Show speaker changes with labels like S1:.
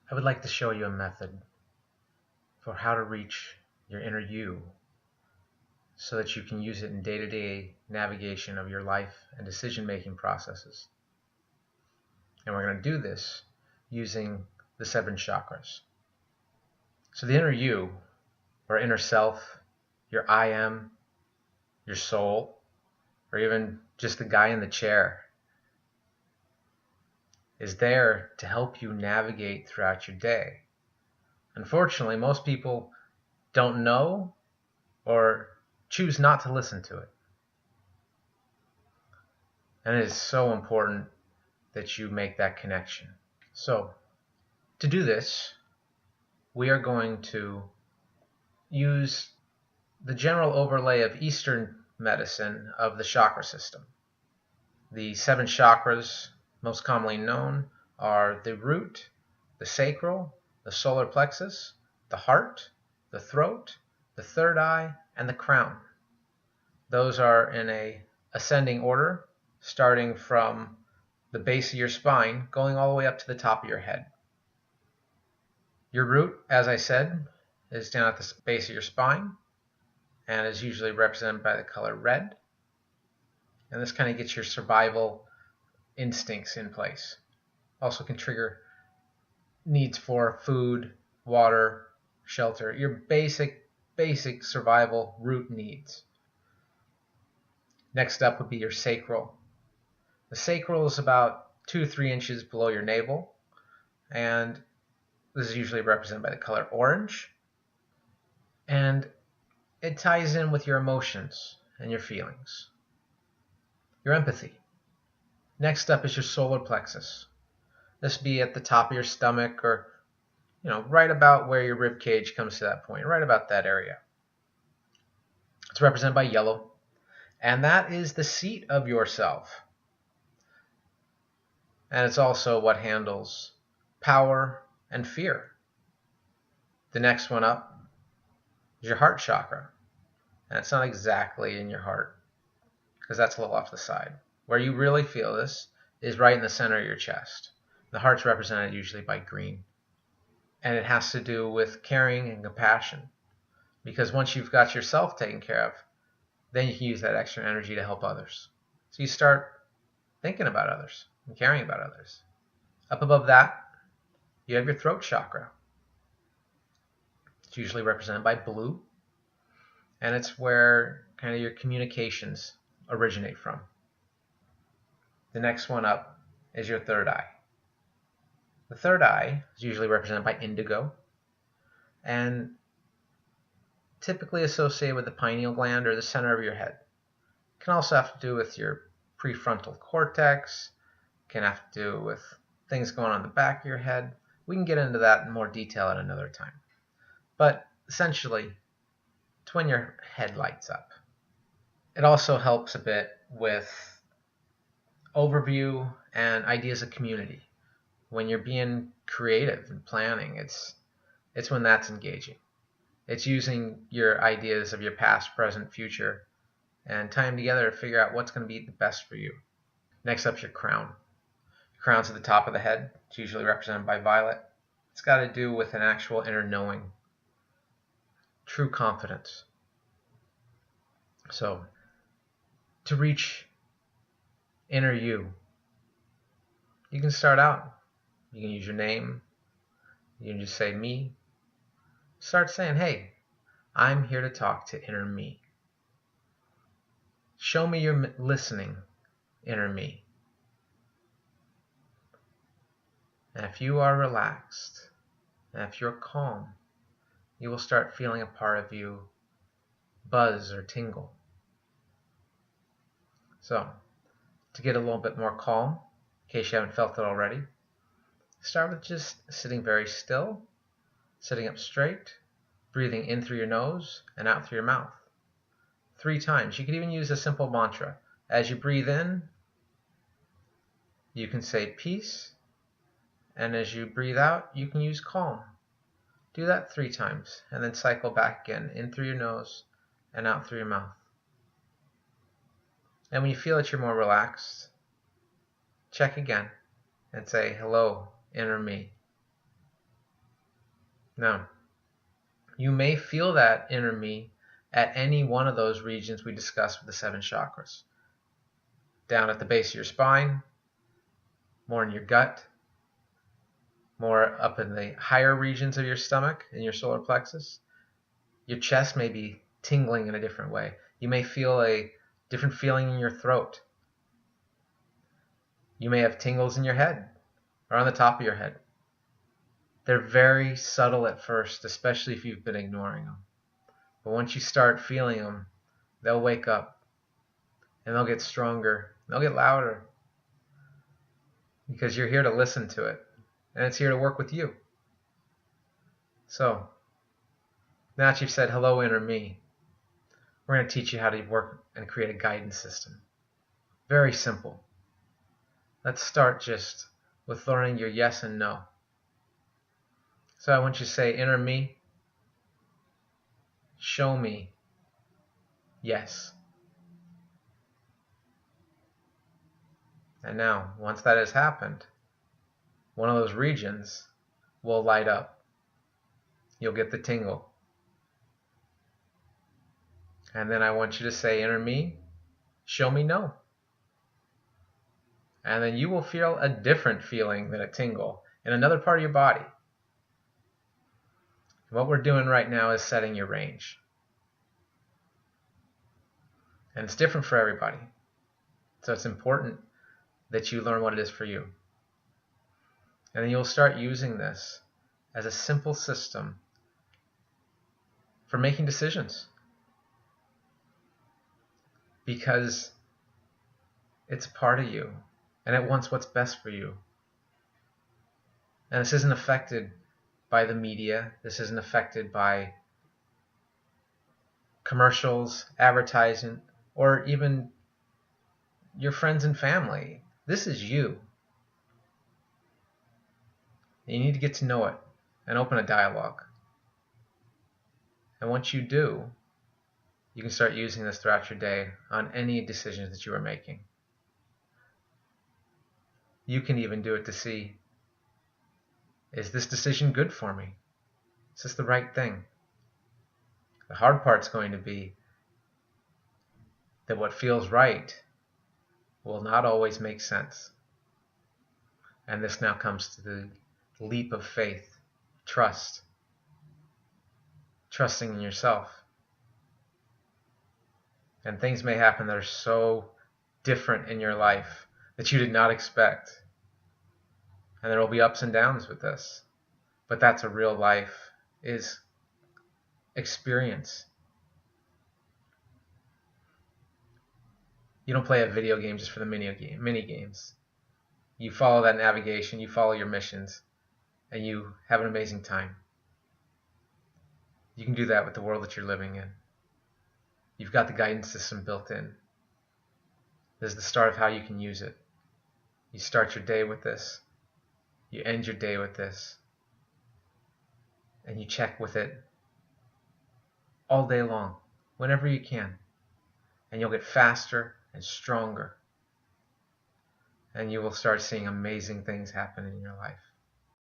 S1: I would like to show you a method for how to reach your inner you so that you can use it in day-to-day navigation of your life and decision-making processes. And we're going to do this using the 7 chakras. So the inner you, or inner self, your I am, your soul, or even just the guy in the chair, is there to help you navigate throughout your day. Unfortunately, most people don't know or choose not to listen to it. And it is so important that you make that connection. So, to do this, we are going to use the general overlay of Eastern medicine of the chakra system. The 7 chakras, most commonly known, are the root, the sacral, the solar plexus, the heart, the throat, the third eye, and the crown. Those are in a ascending order, starting from the base of your spine, going all the way up to the top of your head. Your root, as I said, is down at the base of your spine and is usually represented by the color red. And this kind of gets your survival instincts in place. Also can trigger needs for food, water, shelter, your basic survival root needs. Next up would be your sacral. The sacral is about 2 to 3 inches below your navel, and this is usually represented by the color orange. And it ties in with your emotions and your feelings, your empathy. Next up is your solar plexus. This would be at the top of your stomach, or right about where your rib cage comes to that point, right about that area. It's represented by yellow, and that is the seat of yourself. And it's also what handles power and fear. The next one up is your heart chakra. And it's not exactly in your heart, because that's a little off the side. Where you really feel this is right in the center of your chest. The heart's represented usually by green. And it has to do with caring and compassion. Because once you've got yourself taken care of, then you can use that extra energy to help others. So you start thinking about others and caring about others. Up above that, you have your throat chakra. It's usually represented by blue. And it's where kind of your communications originate from. The next one up is your third eye. The third eye is usually represented by indigo and typically associated with the pineal gland or the center of your head. It can also have to do with your prefrontal cortex. It can have to do with things going on in the back of your head. We can get into that in more detail at another time. But essentially, it's when your head lights up. It also helps a bit with overview and ideas of community. When you're being creative and planning, it's when that's engaging. It's using your ideas of your past, present, future, and tying them together to figure out what's going to be the best for you. Next up is your crown. Your crown's at the top of the head. It's usually represented by violet. It's got to do with an actual inner knowing, true confidence. So, to reach inner you, you can start out. You can use your name. You can just say me. Start saying, hey, I'm here to talk to inner me. Show me your listening, inner me. And if you are relaxed, and if you're calm, you will start feeling a part of you buzz or tingle. So, to get a little bit more calm, in case you haven't felt it already, start with just sitting very still, sitting up straight, breathing in through your nose and out through your mouth. 3 times. You can even use a simple mantra. As you breathe in, you can say peace, and as you breathe out, you can use calm. Do that 3 times, and then cycle back again, in through your nose and out through your mouth. And when you feel that you're more relaxed, check again and say, hello, inner me. Now, you may feel that inner me at any one of those regions we discussed with the 7 chakras. Down at the base of your spine, more in your gut, more up in the higher regions of your stomach, in your solar plexus. Your chest may be tingling in a different way. You may feel a different feeling in your throat. You may have tingles in your head or on the top of your head. They're very subtle at first, especially if you've been ignoring them. But once you start feeling them, they'll wake up and they'll get stronger. They'll get louder because you're here to listen to it, and it's here to work with you. So, now that you've said hello, inner me, we're going to teach you how to work and create a guidance system. Very simple. Let's start just with learning your yes and no. So I want you to say, inner me, show me yes. And now, once that has happened, one of those regions will light up. You'll get the tingle. And then I want you to say, inner me, show me no. And then you will feel a different feeling than a tingle in another part of your body. What we're doing right now is setting your range. And it's different for everybody. So it's important that you learn what it is for you. And then you'll start using this as a simple system for making decisions. Because it's a part of you, and it wants what's best for you. And this isn't affected by the media. This isn't affected by commercials, advertising, or even your friends and family. This is you. You need to get to know it and open a dialogue. And once you do, you can start using this throughout your day on any decisions that you are making. You can even do it to see, is this decision good for me? Is this the right thing? The hard part's going to be that what feels right will not always make sense. And this now comes to the leap of faith, trust, trusting in yourself. And things may happen that are so different in your life that you did not expect. And there will be ups and downs with this. But that's a real life is experience. You don't play a video game just for the mini games. You follow that navigation, you follow your missions, and you have an amazing time. You can do that with the world that you're living in. You've got the guidance system built in. This is the start of how you can use it. You start your day with this. You end your day with this. And you check with it all day long, whenever you can. And you'll get faster and stronger. And you will start seeing amazing things happen in your life.